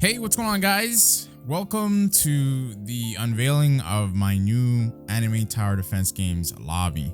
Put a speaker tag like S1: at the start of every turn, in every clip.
S1: Hey, what's going on, guys? Welcome to the unveiling of my new anime tower defense games lobby.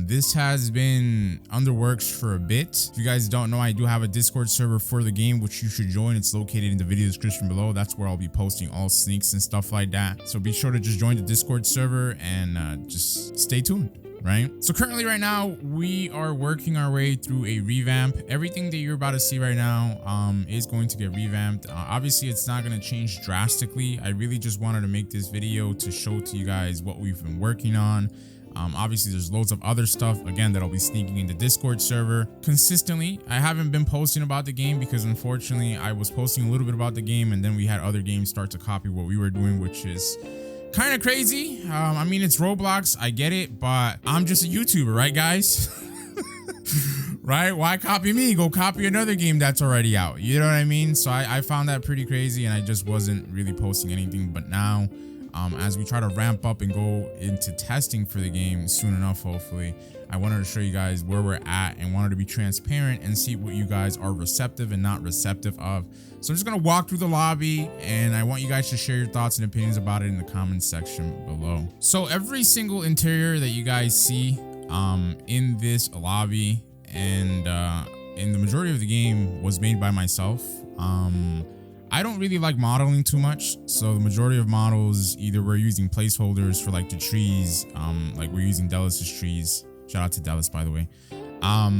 S1: This has been under works for a bit. If you guys don't know, I do have a Discord server for the game, which you should join. It's located in the video description below. That's where I'll be posting all sneaks and stuff like that. So be sure to just join the Discord server and just stay tuned. Right, so currently right now we are working our way through a revamp. Everything that you're about to see right now is going to get revamped. Obviously it's not going to change drastically. I really just wanted to make this video to show to you guys what we've been working on. Obviously there's loads of other stuff again that I'll be sneaking in the Discord server consistently. I haven't been posting about the game because unfortunately I was posting a little bit about the game and then we had other games start to copy what we were doing, which is kind of crazy. I mean, it's Roblox, I get it, but I'm just a YouTuber, right, guys? Right? Why copy me? Go copy another game that's already out. You know what I mean? So I found that pretty crazy and I just wasn't really posting anything. But now, as we try to ramp up and go into testing for the game soon enough, hopefully, I wanted to show you guys where we're at and wanted to be transparent and see what you guys are receptive and not receptive of. So I'm just going to walk through the lobby and I want you guys to share your thoughts and opinions about it in the comments section below. So every single interior that you guys see in this lobby and in the majority of the game was made by myself. I don't really like modeling too much, so the majority of models, either we're using placeholders for like the trees, like we're using Delis's trees. Shout out to Delis, by the way. I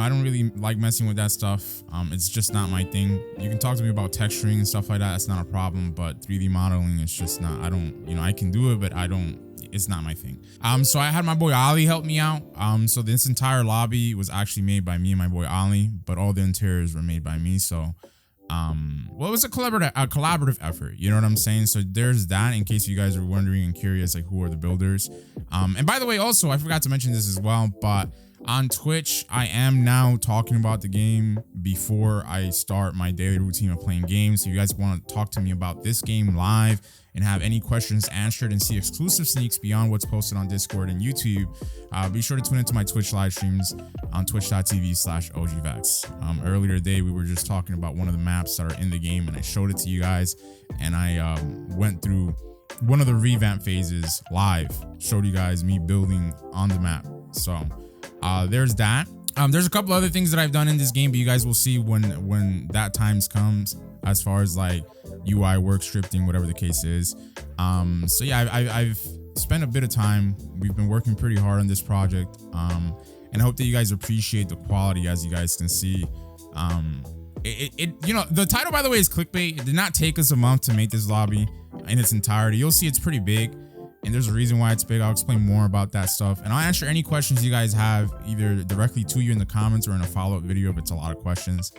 S1: don't really like messing with that stuff. It's just not my thing. You can talk to me about texturing and stuff like that. That's not a problem, but 3D modeling is just not, I can do it, but it's not my thing. So I had my boy Ali help me out. So this entire lobby was actually made by me and my boy Ali, but all the interiors were made by me. So, well, it was a collaborative effort. You know what I'm saying? So there's that, in case you guys are wondering and curious, like, who are the builders? And by the way, also, I forgot to mention this as well, but on Twitch, I am now talking about the game before I start my daily routine of playing games. So you guys want to talk to me about this game live and have any questions answered and see exclusive sneaks beyond what's posted on Discord and YouTube, be sure to tune into my Twitch live streams on twitch.tv/oGVexx. Earlier today, we were just talking about one of the maps that are in the game and I showed it to you guys, and I went through one of the revamp phases live, showed you guys me building on the map. So there's that. There's a couple other things that I've done in this game, but you guys will see when that times comes, as far as like UI work scripting, whatever the case is. So yeah, I've spent a bit of time. We've been working pretty hard on this project, and I hope that you guys appreciate the quality. As you guys can see, the title, by the way, is clickbait. It did not take us a month to make this lobby in its entirety. You'll see it's pretty big, and there's a reason why it's big. I'll explain more about that stuff, and I'll answer any questions you guys have, either directly to you in the comments or in a follow-up video if it's a lot of questions.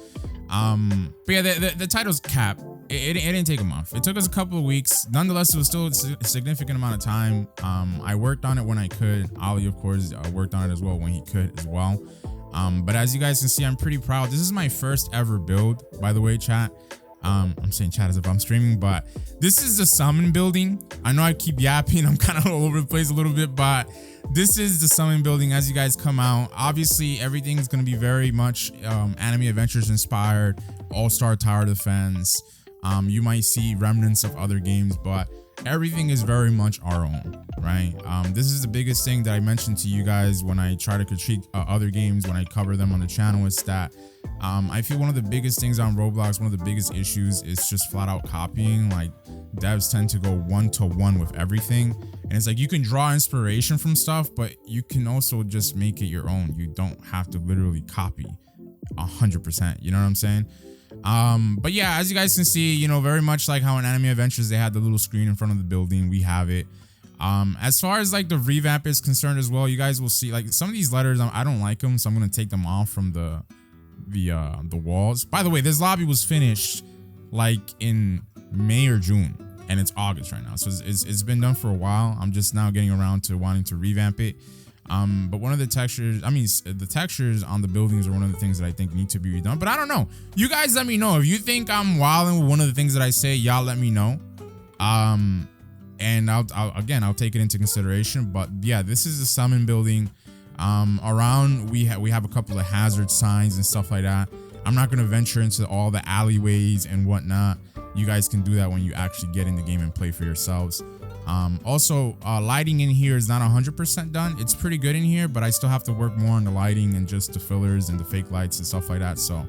S1: But yeah, the title's Cap. It didn't take a month. It took us a couple of weeks. Nonetheless, it was still a significant amount of time. I worked on it when I could. Ali, of course, worked on it as well when he could as well. But as you guys can see, I'm pretty proud. This is my first ever build, by the way, chat. I'm saying chat as if I'm streaming, but this is the summon building. I know I keep yapping. I'm kind of all over the place a little bit, but this is the summon building as you guys come out. Obviously, everything's going to be very much Anime Adventures inspired, all-star tower defense. You might see remnants of other games, but everything is very much our own, right? This is the biggest thing that I mentioned to you guys when I try to critique other games, when I cover them on the channel, is that I feel one of the biggest things on Roblox, one of the biggest issues, is just flat out copying. Like, devs tend to go one-to-one with everything, and it's like you can draw inspiration from stuff, but you can also just make it your own. You don't have to literally copy 100%, you know what I'm saying? But yeah, as you guys can see, very much like how in Anime Adventures they had the little screen in front of the building, we have it. As far as like the revamp is concerned as well, you guys will see like some of these letters, I don't like them, so I'm gonna take them off from the walls. By the way, this lobby was finished like in May or June, and it's August right now, so it's been done for a while. I'm just now getting around to wanting to revamp it. But one of the textures, the textures on the buildings are one of the things that I think need to be redone. But I don't know. You guys let me know if you think I'm wilding with one of the things that I say. Y'all let me know. And I'll take it into consideration. But yeah, this is the summon building. Around we have a couple of hazard signs and stuff like that. I'm not gonna venture into all the alleyways and whatnot. You guys can do that when you actually get in the game and play for yourselves. Also, lighting in here is not 100% done. It's pretty good in here, but I still have to work more on the lighting and just the fillers and the fake lights and stuff like that. So,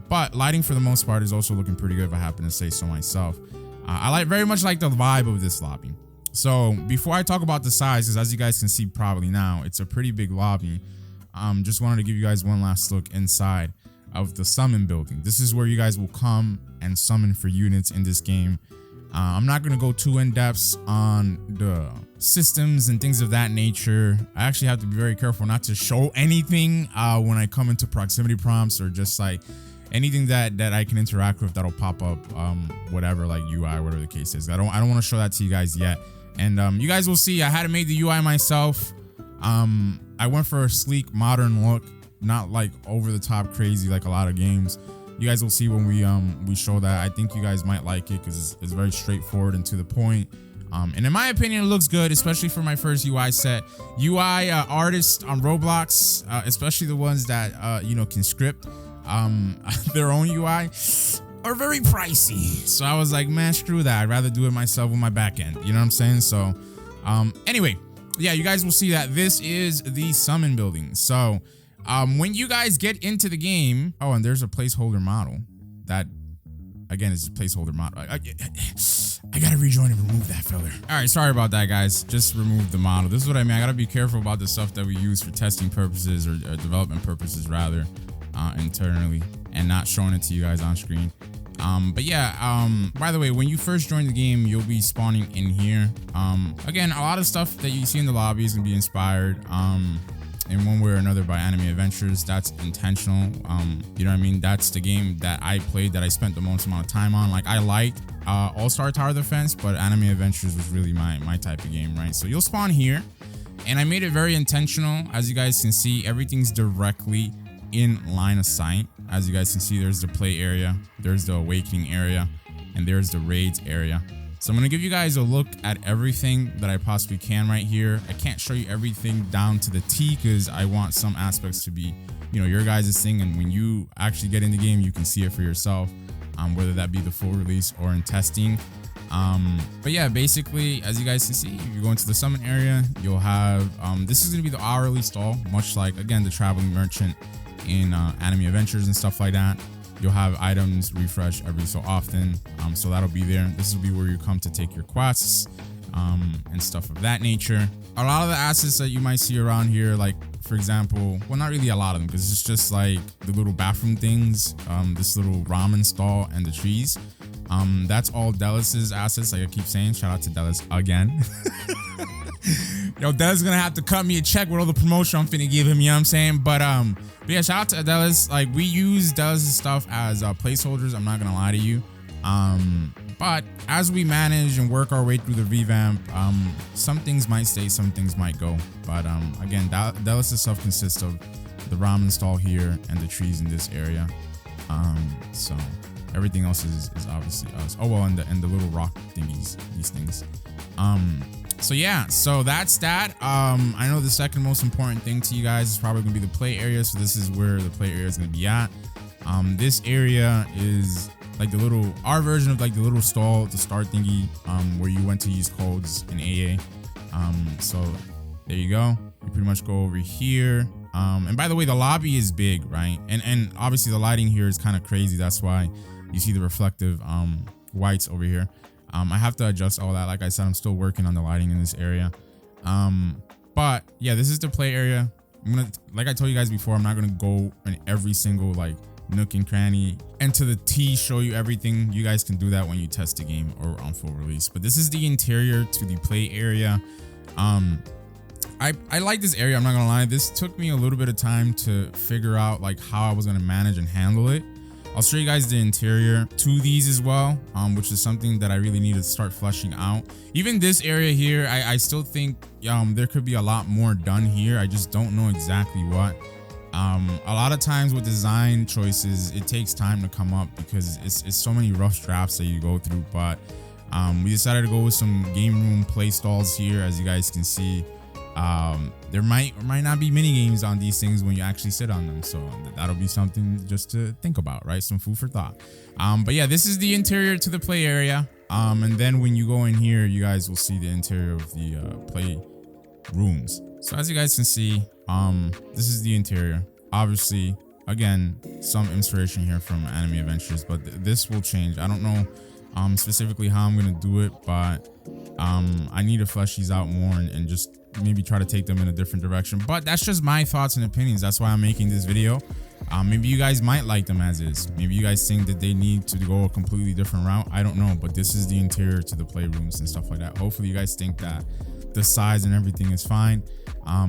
S1: but lighting for the most part is also looking pretty good, if I happen to say so myself. I very much like the vibe of this lobby. So before I talk about the size, because as you guys can see probably now, it's a pretty big lobby. Just wanted to give you guys one last look inside of the summon building. This is where you guys will come and summon for units in this game. I'm not going to go too in depth on the systems and things of that nature. I actually have to be very careful not to show anything when I come into proximity prompts, or just like anything that I can interact with that'll pop up, whatever, like UI, whatever the case is. I don't want to show that to you guys yet. And you guys will see I had to make the UI myself. I went for a sleek, modern look, not like over the top crazy like a lot of games. You guys will see when we show that. I think you guys might like it because it's very straightforward and to the point. And in my opinion, it looks good, especially for my first UI set. UI artists on Roblox, especially the ones that can script their own UI, are very pricey. So I was like, man, screw that. I'd rather do it myself with my back end. You know what I'm saying? So anyway, yeah, you guys will see that this is the summon building. So when you guys get into the game, oh, and there's a placeholder model that, again, is a placeholder model. I gotta rejoin and remove that filler. All right, sorry about that, guys. Just remove the model. This is what I mean. I gotta be careful about the stuff that we use for testing purposes or development purposes, rather, internally, and not showing it to you guys on screen. But yeah, by the way, when you first join the game, you'll be spawning in here. Again, a lot of stuff that you see in the lobby is gonna be inspired, in one way or another, by Anime Adventures. That's intentional. You know what I mean? That's the game that I played, that I spent the most amount of time on. Like, I liked All-Star Tower Defense, but Anime Adventures was really my type of game, right? So you'll spawn here, and I made it very intentional. As you guys can see, everything's directly in line of sight. As you guys can see, there's the play area, there's the awakening area, and there's the raids area. So I'm going to give you guys a look at everything that I possibly can right here. I can't show you everything down to the T because I want some aspects to be, your guys' thing. And when you actually get in the game, you can see it for yourself, whether that be the full release or in testing. But yeah, basically, as you guys can see, if you go into the summon area, you'll have, this is going to be the hourly stall, much like, again, the traveling merchant in Anime Adventures and stuff like that. You'll have items refresh every so often, so that'll be there. This will be where you come to take your quests, and stuff of that nature. A lot of the assets that you might see around here, like, for example, well, not really a lot of them, because it's just like the little bathroom things, this little ramen stall, and the trees. That's all Delis's assets, like I keep saying. Shout out to Delis again. Yo, Delis is gonna have to cut me a check with all the promotion I'm finna give him, you know what I'm saying? But yeah, shout out to Delis. Like, we use Delis' stuff as placeholders, I'm not gonna lie to you. But as we manage and work our way through the revamp, some things might stay, some things might go. But again, Delis' stuff consists of the ramen stall here and the trees in this area. So everything else is obviously us. Oh well, and the little rock thingies, these things. So yeah, so that's that. I know the second most important thing to you guys is probably gonna be the play area. So this is where the play area is gonna be at. This area is like our version of like the little stall, the start thingy, where you went to use codes in AA. So there you go. You pretty much go over here. And by the way, the lobby is big, right? And obviously the lighting here is kind of crazy. That's why you see the reflective whites over here. I have to adjust all that. Like I said, I'm still working on the lighting in this area. But yeah, this is the play area. Like I told you guys before, I'm not gonna go in every single like nook and cranny, and to the T show you everything. You guys can do that when you test the game or on full release. But this is the interior to the play area. I like this area, I'm not gonna lie. This took me a little bit of time to figure out like how I was gonna manage and handle it. I'll show you guys the interior to these as well, which is something that I really need to start fleshing out. Even this area here, I still think there could be a lot more done here. I just don't know exactly what. A lot of times with design choices, it takes time to come up because it's so many rough drafts that you go through. But we decided to go with some game room play stalls here, as you guys can see. There might or might not be mini games on these things when you actually sit on them, so that'll be something just to think about, right? Some food for thought. But yeah, this is the interior to the play area, and then when you go in here, you guys will see the interior of the play rooms. So as you guys can see, this is the interior. Obviously, again, some inspiration here from Anime Adventures, but this will change. I don't know specifically how I'm gonna do it, but I need to flesh these out more and just maybe try to take them in a different direction. But that's just my thoughts and opinions. That's why I'm making this video. Maybe you guys might like them as is. Maybe you guys think that they need to go a completely different route. I don't know, but this is the interior to the playrooms and stuff like that. Hopefully you guys think that the size and everything is fine,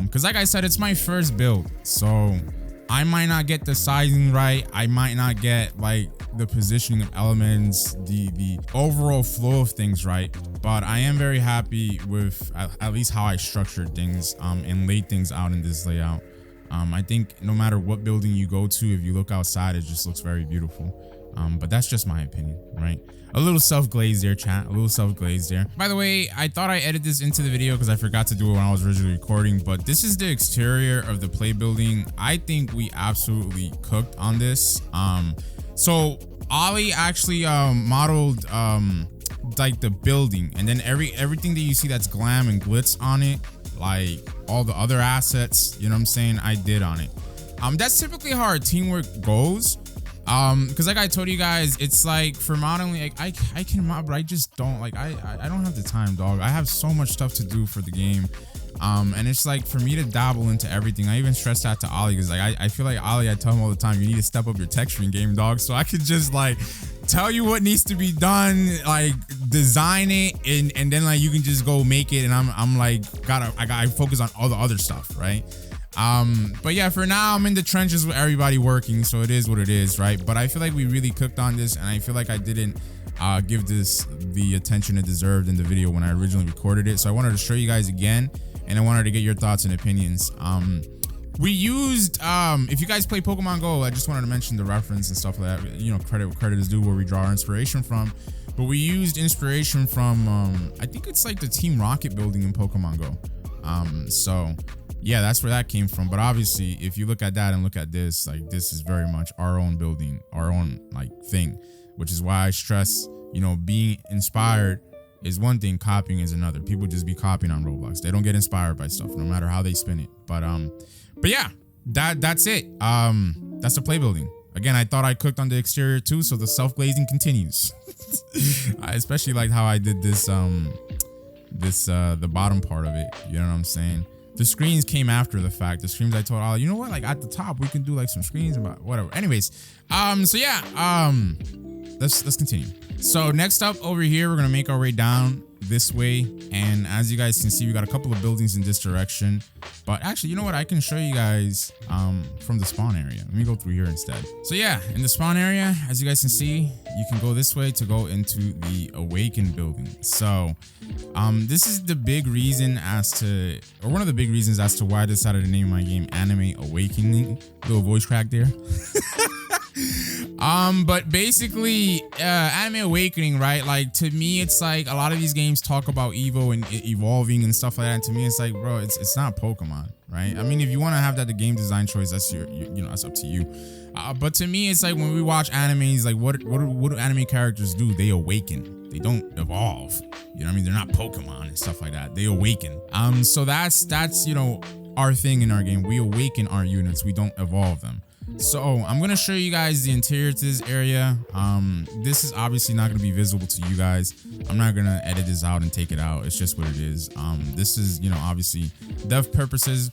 S1: because like I said, it's my first build, so I might not get the sizing right. I might not get like the positioning of elements, the overall flow of things right. But I am very happy with at least how I structured things and laid things out in this layout. I think no matter what building you go to, if you look outside, it just looks very beautiful. But that's just my opinion, right? A little self-glazed there, chat. A little self-glazed there. By the way, I thought I edited this into the video because I forgot to do it when I was originally recording, but this is the exterior of the play building. I think we absolutely cooked on this. So Ollie actually modeled like the building, and then everything that you see that's glam and glitz on it, like all the other assets, you know what I'm saying, I did on it. That's typically how our teamwork goes. Because like I told you guys, it's like for modeling, like I can mod, but I just don't like, I don't have the time, dog. I have so much stuff to do for the game. And it's like for me to dabble into everything. I even stress that to Ollie because like I feel like Ollie, I tell him all the time, you need to step up your texturing game, dog. So I could just like tell you what needs to be done, like design it, and then like you can just go make it. And I'm like I focus on all the other stuff, right? But yeah, for now I'm in the trenches with everybody working, so it is what it is, right? But I feel like we really cooked on this, and I feel like I didn't give this the attention it deserved in the video when I originally recorded it. So I wanted to show you guys again, and I wanted to get your thoughts and opinions. We used if you guys play Pokemon Go, I just wanted to mention the reference and stuff like that, you know, credit is due where we draw our inspiration from. But we used inspiration from I think it's like the Team Rocket building in Pokemon Go. So yeah, that's where that came from. But obviously, if you look at that and look at this, like this is very much our own building, our own like thing, which is why I stress, you know, being inspired is one thing, copying is another. People just be copying on Roblox. They don't get inspired by stuff, no matter how they spin it. But yeah, that's it. That's the play building. Again, I thought I cooked on the exterior too, so the self-glazing continues. I especially like how I did this the bottom part of it. You know what I'm saying? The screens came after the fact. The screens I told Ollie, you know what? Like at the top, we can do like some screens about whatever. Anyways, so yeah, let's continue. So next up over here, we're gonna make our way down this way, and as you guys can see, we got a couple of buildings in this direction. But actually, you know what? I can show you guys from the spawn area. Let me go through here instead. So yeah, in the spawn area, as you guys can see, you can go this way to go into the Awaken building. So this is the big reason as to, or one of the big reasons as to why I decided to name my game Anime Awakening. Little voice crack there. But basically, Anime Awakening, right? Like to me, it's like a lot of these games talk about Evo and evolving and stuff like that. And to me, it's like, bro, it's not Pokemon, right? I mean, if you want to have that the game design choice, that's you know, that's up to you. But to me, it's like when we watch animes, like what do anime characters do? They awaken. They don't evolve. You know what I mean? They're not Pokemon and stuff like that. They awaken. So that's you know, our thing in our game. We awaken our units. We don't evolve them. So I'm gonna show you guys the interior to this area. This is obviously not gonna be visible to you guys. I'm not gonna edit this out and take it out. It's just what it is. This is, you know, obviously dev purposes.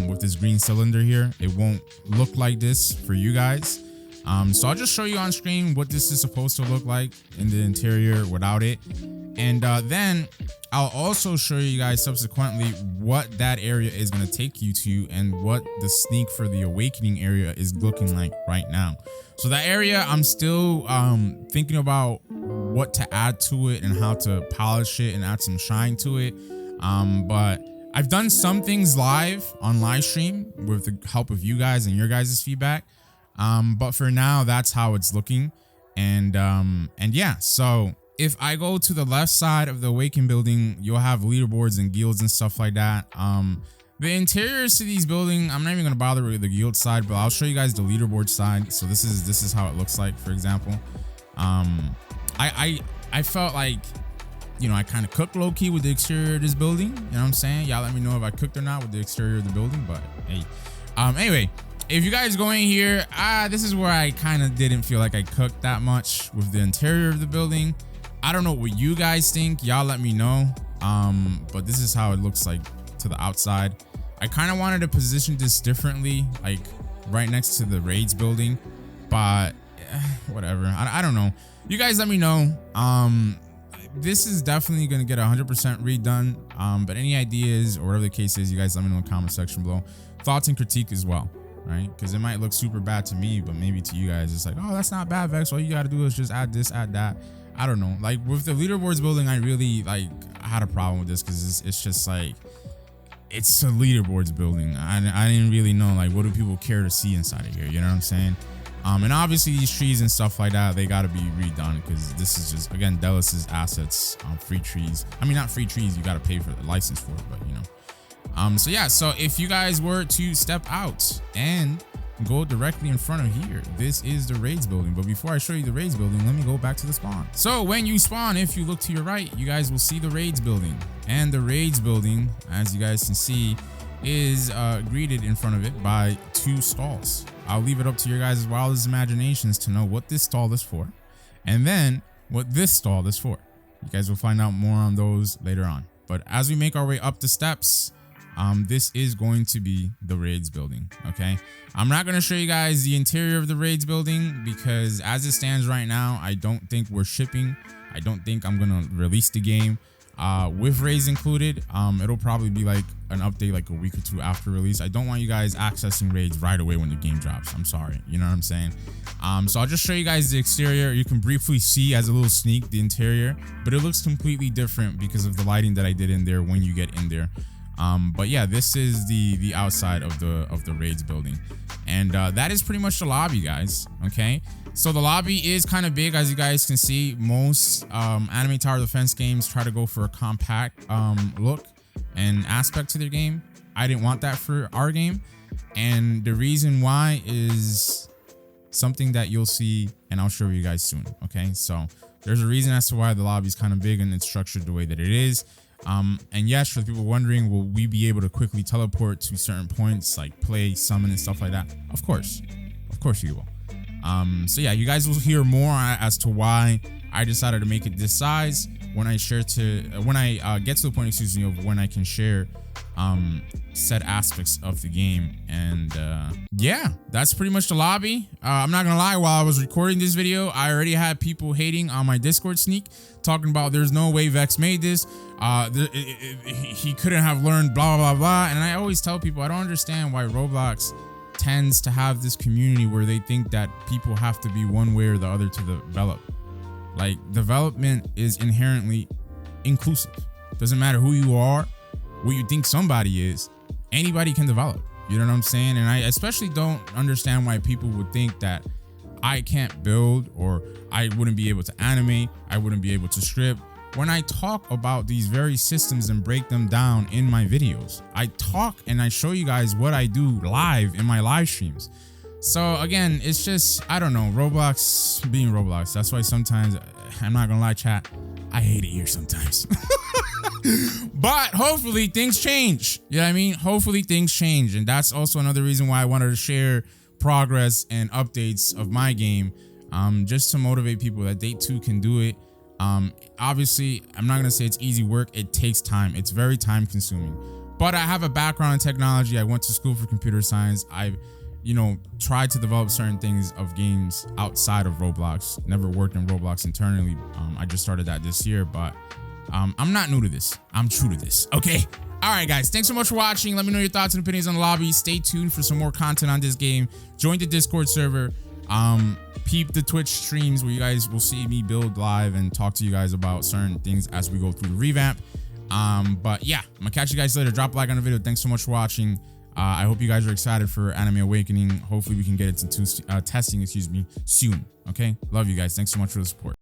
S1: With this green cylinder here, it won't look like this for you guys. So I'll just show you on screen what this is supposed to look like in the interior without it. And then I'll also show you guys subsequently what that area is going to take you to and what the sneak for the awakening area is looking like right now. So that area, I'm still thinking about what to add to it and how to polish it and add some shine to it. But I've done some things live on live stream with the help of you guys and your guys' feedback. But for now, that's how it's looking. And yeah, so if I go to the left side of the Awaken building, you'll have leaderboards and guilds and stuff like that. The interiors to these buildings, I'm not even gonna bother with the guild side, but I'll show you guys the leaderboard side. So this is how it looks like, for example. I felt like, you know, I kind of cooked low key with the exterior of this building. You know what I'm saying? Y'all let me know if I cooked or not with the exterior of the building, but hey. Anyway, if you guys go in here, this is where I kind of didn't feel like I cooked that much with the interior of the building. I don't know what you guys think. Y'all let me know. But this is how it looks like to the outside. I kind of wanted to position this differently, like right next to the raids building, but whatever. I don't know. You guys let me know. This is definitely going to get 100% redone. But any ideas or whatever the case is, you guys let me know in the comment section below. Thoughts and critique as well, right? Because it might look super bad to me, but maybe to you guys, it's like, oh, that's not bad, Vex. All you got to do is just add this, add that. I don't know. Like with the leaderboards building, I really had a problem with this because it's just like, it's a leaderboards building. I didn't really know, like, what do people care to see inside of here? You know what I'm saying? And obviously these trees and stuff like that, they got to be redone because this is just, again, Delis's assets, free trees. I mean, not free trees, you got to pay for the license for it, but you know. So yeah, so if you guys were to step out and go directly in front of here, this is the raids building. But before I show you the raids building, let me go back to the spawn. So when you spawn, if you look to your right, you guys will see the raids building. And the raids building, as you guys can see, is greeted in front of it by 2 stalls. I'll leave it up to your guys' wildest imaginations to know what this stall is for, and then what this stall is for. You guys will find out more on those later on. But as we make our way up the steps, this is going to be the raids building. Okay, I'm not going to show you guys the interior of the raids building because as it stands right now, I don't think we're shipping. I don't think I'm going to release the game with raids included. It'll probably be like an update like a week or 2 after release. I don't want you guys accessing raids right away when the game drops. I'm sorry, you know what I'm saying? So I'll just show you guys the exterior. You can briefly see as a little sneak the interior, but it looks completely different because of the lighting that I did in there when you get in there. But yeah, this is the outside of the raids building, and that is pretty much the lobby, guys. Okay, so the lobby is kind of big, as you guys can see. Most anime tower defense games try to go for a compact look and aspect to their game. I didn't want that for our game, and the reason why is something that you'll see and I'll show you guys soon. Okay, so there's a reason as to why the lobby is kind of big and it's structured the way that it is. And yes, for the people wondering, will we be able to quickly teleport to certain points like play, summon, and stuff like that? Of course you will. So yeah, you guys will hear more as to why I decided to make it this size when I get to the point, excuse me, of when I can share set aspects of the game. And yeah, that's pretty much the lobby. I'm not gonna lie, while I was recording this video, I already had people hating on my Discord sneak, talking about there's no way Vex made this. He couldn't have learned blah blah blah. And I always tell people I don't understand why Roblox tends to have this community where they think that people have to be one way or the other to develop. Like, development is inherently inclusive. Doesn't matter who you are, what you think somebody is, anybody can develop. You know what I'm saying? And I especially don't understand why people would think that I can't build, or I wouldn't be able to animate, I wouldn't be able to script. When I talk about these very systems and break them down in my videos, I talk and I show you guys what I do live in my live streams. So again, it's just, I don't know, Roblox being Roblox. That's why sometimes, I'm not gonna lie, chat, I hate it here sometimes. But hopefully things change. You know what I mean? Hopefully things change. And that's also another reason why I wanted to share progress and updates of my game, just to motivate people that they too can do it. Obviously, I'm not gonna say it's easy work. It takes time. It's very time consuming. But I have a background in technology. I went to school for computer science. I've you know, tried to develop certain things of games outside of Roblox. Never worked in Roblox internally. I just started that this year, but I'm not new to this. I'm true to this. Okay. All right, guys. Thanks so much for watching. Let me know your thoughts and opinions on the lobby. Stay tuned for some more content on this game. Join the Discord server. Peep the Twitch streams where you guys will see me build live and talk to you guys about certain things as we go through the revamp. But yeah, I'm gonna catch you guys later. Drop a like on the video. Thanks so much for watching. I hope you guys are excited for Anime Awakening. Hopefully we can get it into testing, excuse me, soon. Okay. Love you guys. Thanks so much for the support.